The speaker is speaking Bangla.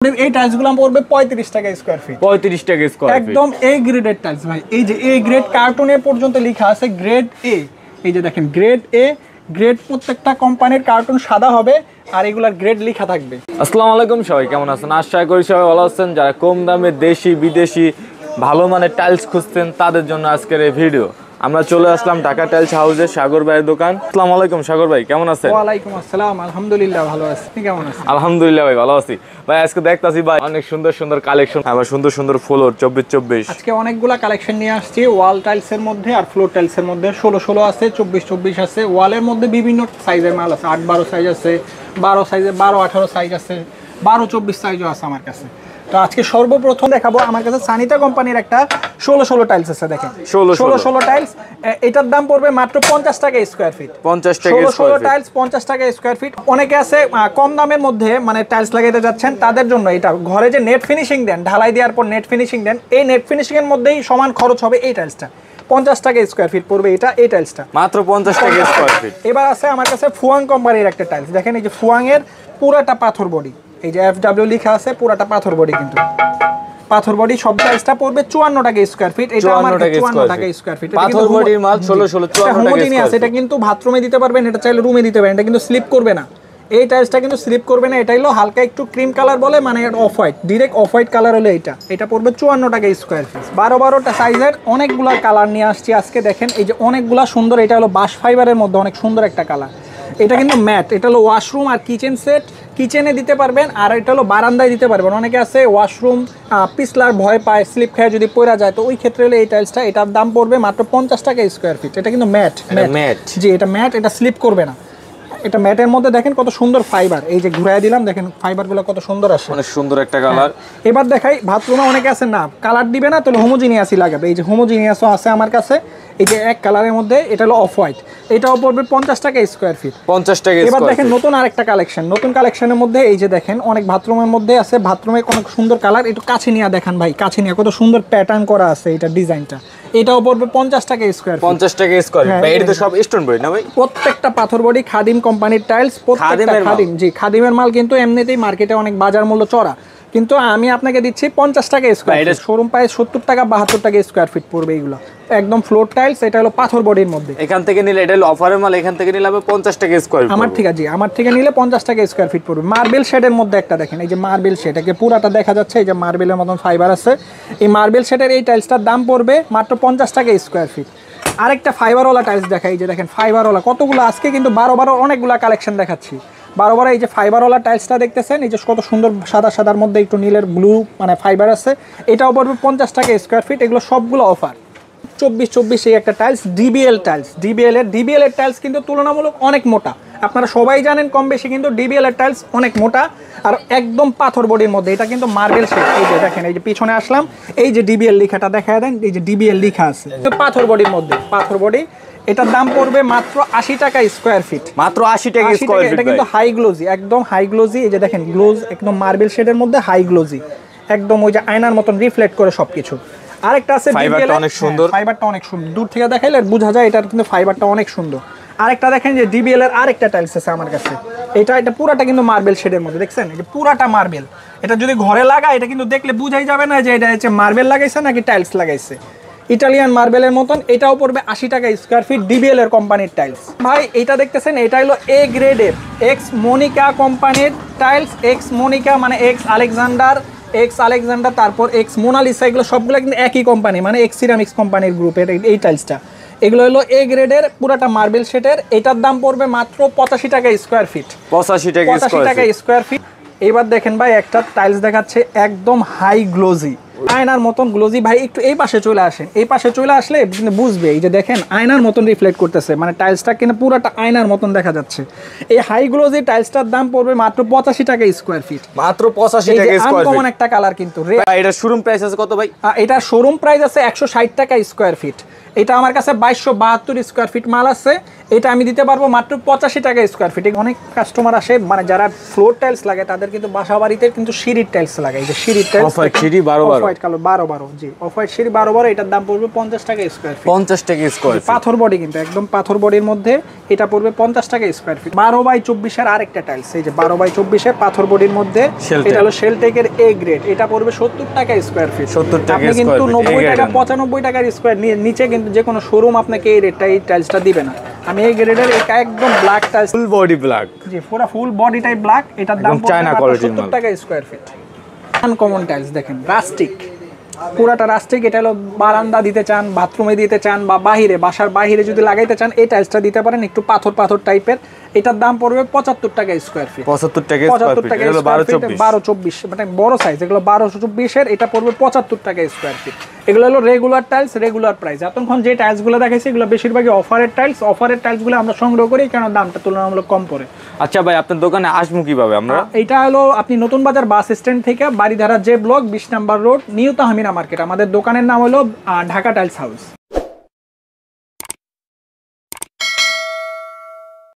এই টাইলসগুলো পড়বে 35 টাকা স্কয়ার ফিট। 35 টাকা স্কয়ার ফিট, একদম এ গ্রেডের টাইলস ভাই। এই যে এ গ্রেড, কার্টুনে পর্যন্ত লেখা আছে গ্রেড এ। এই যে দেখেন গ্রেড এ, গ্রেড প্রত্যেকটা কোম্পানির কার্টুন সাদা হবে আর এগুলার গ্রেড লেখা থাকবে। আসসালামু আলাইকুম, সবাই কেমন আছেন? আশা করি সবাই ভালো আছেন। যারা কম দামে দেশি বিদেশি ভালো মানের টাইলস খুঁজছেন তাদের জন্য আজকের এই ভিডিও। আমরা চলে আসলাম ঢাকা টাইলস হাউসের সাগর ভাইয়ের দোকান। আসসালামু আলাইকুম সাগর ভাই, কেমন আছেন? ওয়ালাইকুম আসসালাম, আলহামদুলিল্লাহ ভালো আছি। আপনি কেমন আছেন? আলহামদুলিল্লাহ ভাই ভালো আছি। ভাই আজকে দেখতাছি ভাই অনেক সুন্দর সুন্দর কালেকশন, আবার সুন্দর সুন্দর ফ্লোর 24-24। আজকে অনেকগুলা কালেকশন নিয়ে আসছি ওয়াল টাইলসের মধ্যে আর ফ্লোর টাইলসের মধ্যে। 16-16 আছে, 24-24 আছে। ওয়ালের মধ্যে বিভিন্ন সাইজের মাল আছে, 8-12 সাইজ আছে, 12 সাইজের 12-18 সাইজ আছে, 12-24 সাইজও আছে আমার কাছে। তো আজকে সর্বপ্রথম দেখাবো আমার কাছে সানিতা কোম্পানির একটা 16-16 টাইলস আছে। দেখেন 16-16 টাইলস, এটার দাম পড়বে মাত্র 50 টাকা স্কয়ার ফিট। 50 টাকা 16-16 টাইলস 50 টাকা স্কয়ার ফিট। অনেকে আছে কম দামের মধ্যে মানে টাইলস লাগাইতে যাচ্ছেন, তাদের জন্য এটা। ঘরে যে নেট ফিনিশিং দেন, ঢালাই দেওয়ার পর নেট ফিনিশিং দেন, এই নেট ফিনিশিং এর মধ্যেই সমান খরচ হবে এই টাইলসটা। 50 টাকা স্কয়ার ফিট পড়বে এটা, এই টাইলসটা মাত্র 50 টাকা স্কয়ার ফিট। এবার আছে আমার কাছে ফুয়াং কোম্পানির একটা টাইলস। দেখেন এই যে ফুয়াং এর পুরাটা পাথর বডি, এই যে FW লেখা আছে, পুরাটা পাথর বডি, কিন্তু পাথর বডি সব টাইলসটা পড়বে 54 টাকা স্কয়ার ফিট। এটা আমার 54 টাকা স্কয়ার ফিট। পাথর বডির মাল 16-16 54 টাকা স্কয়ার ফিট। এটা কিন্তু বাথরুমে দিতে পারবেন, এটা চাইলে রুমে দিতে পারেন। এটা কিন্তু স্লিপ করবে না, এই টাইলসটা কিন্তু স্লিপ করবে না। এটা হলো হালকা একটু ক্রিম কালার বলে, মানে off white, direct off white colour হলো এটা পড়বে 54 টাকা স্কয়ার ফিট। 12-12টা সাইজের অনেকগুলা কালার নিয়ে আসছি আজকে। দেখেন এই যে অনেকগুলা সুন্দর, এটা হলো বাশ ফাইবারের মধ্যে অনেক সুন্দর একটা কালার। এটা কিন্তু ম্যাট, এটা হলো ওয়াশরুম আর কিচেন সেট, কিচেনে দিতে পারবেন, আর এটা হলো বারান্দায় দিতে পারবেন। অনেকে আছে ওয়াশরুম পিছলার ভয় পায়, স্লিপ খেয়ে যদি পড়ে যায়, তো ওই ক্ষেত্রে হলে এই টাইলসটা, এটার দাম পড়বে মাত্র 50 টাকা স্কয়ার ফিট। এটা কিন্তু ম্যাট, জি এটা ম্যাট, এটা স্লিপ করবে না। এটা ম্যাটের মধ্যে দেখেন কত সুন্দর ফাইবার, এই যে ঘুরাই দিলাম, দেখেন ফাইবারগুলো কত সুন্দর আসে, অনেক সুন্দর একটা কালার। এবার দেখাই বাথরুমে অনেকে আছে না কালার দিবে না, তাহলে হোমোজিনিয়াসই লাগাবে। এই যে হোমোজিনিয়াসও আছে আমার কাছে, এই যে এক কালারের মধ্যে, এটা হলো অফ হোয়াইট, এটাও পড়বে 50 টাকা স্কয়ার ফিট। 50 টাকা। এবার দেখেন নতুন আরেকটা কালেকশন, নতুন কালেকশনের মধ্যে এই যে দেখেন অনেক বাথরুমের মধ্যে আছে, বাথরুমে অনেক সুন্দর কালার। একটু কাছে নিয়ে দেখান ভাই, কাছে নিয়ে, কত সুন্দর প্যাটার্ন করা আছে এটা, ডিজাইনটা। এটাও পড়বে 50 টাকা স্কয়ার ফিট। 50 টাকা স্কয়ার ফিট ভাই। এটা তো সব স্টোন বডি না ভাই? প্রত্যেকটা পাথর বডি খাদিম কোম্পানির টাইলস, প্রত্যেকটা খাদিম। জি খাদিমের মাল, কিন্তু এমনিতেই মার্কেটে অনেক বাজার মূল্য চড়া, কিন্তু আমি আপনাকে দিচ্ছি 50 টাকা স্কয়ার ফিট। শোরুম প্রাইস 70 টাকা 72 টাকা স্কয়ার ফিট পড়বে এগুলো, একদম ফ্লোর টাইলস। এটা হলো পাথর বডির মধ্যে। এখান থেকে নিলে, এটা হলো অফারের মাল, এখান থেকে নিলে হবে 50 টাকা স্কয়ার ফিট। আমার ঠিক আছে, আমার থেকে নিলে 50 টাকা স্কয়ার ফিট পড়বে। মার্বেল শেডের মধ্যে একটা দেখেন, এই যে মার্বেল শেড, একে পুরাটা দেখা যাচ্ছে, এই যে মার্বেলের মতন ফাইবার আছে। এই মার্বেল শেডের এই টাইলসটার দাম পড়বে মাত্র 50 টাকা স্কয়ার ফিট। আরেকটা ফাইবারওয়ালা টাইলস দেখাই, এই যে দেখেন ফাইবারওয়ালা কতগুলো, আজকে কিন্তু 12 অনেকগুলো কালেকশন দেখাচ্ছি। 12 এই যে ফাইবারওয়ালা টাইলসটা দেখতেছেন, এই যে কত সুন্দর সাদা সাদার মধ্যে একটু নীলের ব্লু মানে ফাইবার আছে, এটাও পড়বে 50 টাকা স্কয়ার ফিট। এগুলো সবগুলো অফার। 24-24 এই একটা টাইলস, ডিবিএল টাইলস। ডিবিএল এর টাইলস কিন্তু তুলনামূলক অনেক মোটা, আপনারা সবাই জানেন কম বেশি, কিন্তু ডিবিএল এর টাইলস অনেক মোটা আর একদম পাথর বডির মধ্যে। এটা কিন্তু মার্বেল শেড, এই যে দেখেন, এই যে পিছনে আসলাম, এই যে ডিবিএল লেখাটা দেখা দেন, এই যে ডিবিএল লেখা আছে পাথর বডির মধ্যে, পাথর বডি। এটার দাম পড়বে মাত্র 80 টাকা স্কয়ার ফিট। মাত্র 80 টাকা স্কয়ার ফিট। এটা কিন্তু হাই গ্লোজি, একদম হাই গ্লোজি। এই যে দেখেন গ্লোজ, একদম মার্বেল শেডের মধ্যে হাই গ্লোজি, একদম ওই যে আয়নার মতন রিফ্লেক্ট করে সবকিছু। আরেকটা আছে ফাইবারটা অনেক সুন্দর, ফাইবারটা অনেক সুন্দর, দূর থেকে দেখাইলে বোঝা যায় এটার কিন্তু ফাইবারটা অনেক সুন্দর। আরেকটা দেখেন যে ডিবিএল এর আরেকটা টাইলস আছে আমার কাছে, এটা পুরাটা কিন্তু মার্বেল শেডের মধ্যে, দেখছেন এই যে পুরাটা মার্বেল। এটা যদি ঘরে লাগায়, এটা কিন্তু দেখলে বুঝাই যাবে না যে এটা হচ্ছে মার্বেল লাগাইছে নাকি টাইলস লাগাইছে, ইটালিয়ান মার্বেলের মতন। এটাও পড়বে 80 টাকা স্কয়ার ফিট, ডিবিএল এর কোম্পানির টাইলস। ভাই এটা দেখতেছেন, এটা হলো এ গ্রেডের এক্স মোনিকা কোম্পানির টাইলস। এক্স মোনিকা মানে এক্স আলেকজান্ডার, তারপর এক্স মোনালিসা, এগুলো সবগুলো কিন্তু একই কোম্পানি, মানে এক্স সিরামিক্স কোম্পানির গ্রুপের এই টাইলসটা। এগুলো হলো এ গ্রেডের পুরাটা মার্বেল শেডের। এটার দাম পড়বে মাত্র 85 টাকা স্কয়ার ফিট। 85 টাকা স্কয়ার ফিট। এবার দেখেন ভাই একটা টাইলস দেখাচ্ছে, একদম হাই গ্লোজি, আয়নার মতন গ্লোজি। ভাই একটু এই পাশে চলে আসেন, এই পাশে চলে আসলে বুঝবে, এই যে দেখেন আয়নার মতন রিফ্লেক্ট করতেছে, মানে টাইলসটা কিন্তু পুরাটা আয়নার মতন দেখা যাচ্ছে। এই হাই গ্লোজি টাইলসটার দাম পড়বে মাত্র 85 টাকা স্কয়ার ফিট। মাত্র 85 টাকা স্কয়ার ফিট। আনকমন একটা কালার কিন্তু। এটা শোরুম প্রাইস আছে কত ভাই? এটা শোরুম প্রাইস আছে 160 টাকা স্কয়ার ফিট। এটা আমার কাছে 2272 স্কয়ার ফিট মাল আছে। এটা আমি দিতে পারবো মাত্র 85 টাকা স্কোয়ার ফিট। অনেক কাস্টমার আসে মানে যারা ফ্লোর টাইলস লাগে তাদের কিন্তু বাসা বাড়িতে কিন্তু সিঁড়ির টাইলস লাগে, এই যে সিঁড়ির টাইলস অফ হোয়াইট সিঁড়ি 12 of 12 white colour 12 12, G off white সিঁড়ি 12 12, এটার দাম পড়বে 50 টাকা স্কোয়ার ফিট। 50 টাকা স্কয়ার ফিট। পাথর বডি কিন্তু একদম পাথর বডির মধ্যে, এটা পড়বে 50 টাকা স্কোয়ার ফিট। 12/24 এর আরেকটা টাইলস, এই যে 12/24 এর পাথর বডির মধ্যে, Shell এটা হলো শেলটেকের এ গ্রেড, এটা পড়বে 70 টাকা স্কোয়ার ফিট। 70 টাকা আপনি কিন্তু স্কয়ার ফিট, 90 টাকা 95 টাকার স্কোয়ার নিচে কিন্তু যে কোনো শোরুম আপনাকে এই রেটটা এই টাইলসটা দিবে না। আমি এই গ্রেডের এটা একদম black tiles, full body black, জি পুরো ফুল বডিটাই ব্ল্যাক, এটার দাম একদম চায়না পড়বে কোয়ালিটির 70 মাল। টাকা স্কোয়ার ফিট। আনকমন টাইলস দেখেন, রাস্টিক, পুরাটা রাস্টিক। এটা হলো বারান্দা দিতে চান, বাথরুমে দিতে চান, বা বাহিরে বাসার বাহিরে যদি লাগাইতে চান এই টাইলসটা দিতে পারেন, একটু পাথর পাথর টাইপের। এটার দাম পড়বে 75 টাকা স্কোয়ার ফিট। 75 টাকা স্কয়ার 75 ফিট। টাকা এটা হলো স্কোয়ার ফিট, 12 12/24 মানে বড় সাইজ, এগুলো 12/24 এর, এটা পড়বে 75 টাকা স্কোয়ার ফিট। এগুলো হলো রেগুলার টাইলস, রেগুলার প্রাইস। এতক্ষণ যে টাইলসগুলো দেখাইছি এগুলো বেশিরভাগই অফারের টাইলস। অফারের টাইলসগুলো আমরা সংগ্রহ করি কারণ দামটা তুলনামূলক কম পড়ে। আচ্ছা ভাই, আপনার দোকানে আসবো কিভাবে আমরা? এটা হলো আপনি নতুন বাজার বাস স্ট্যান্ড থেকে বাড়িধারা যে block 20 number road, new Tahmina market. আমাদের দোকানের নাম হলো ঢাকা টাইলস হাউস।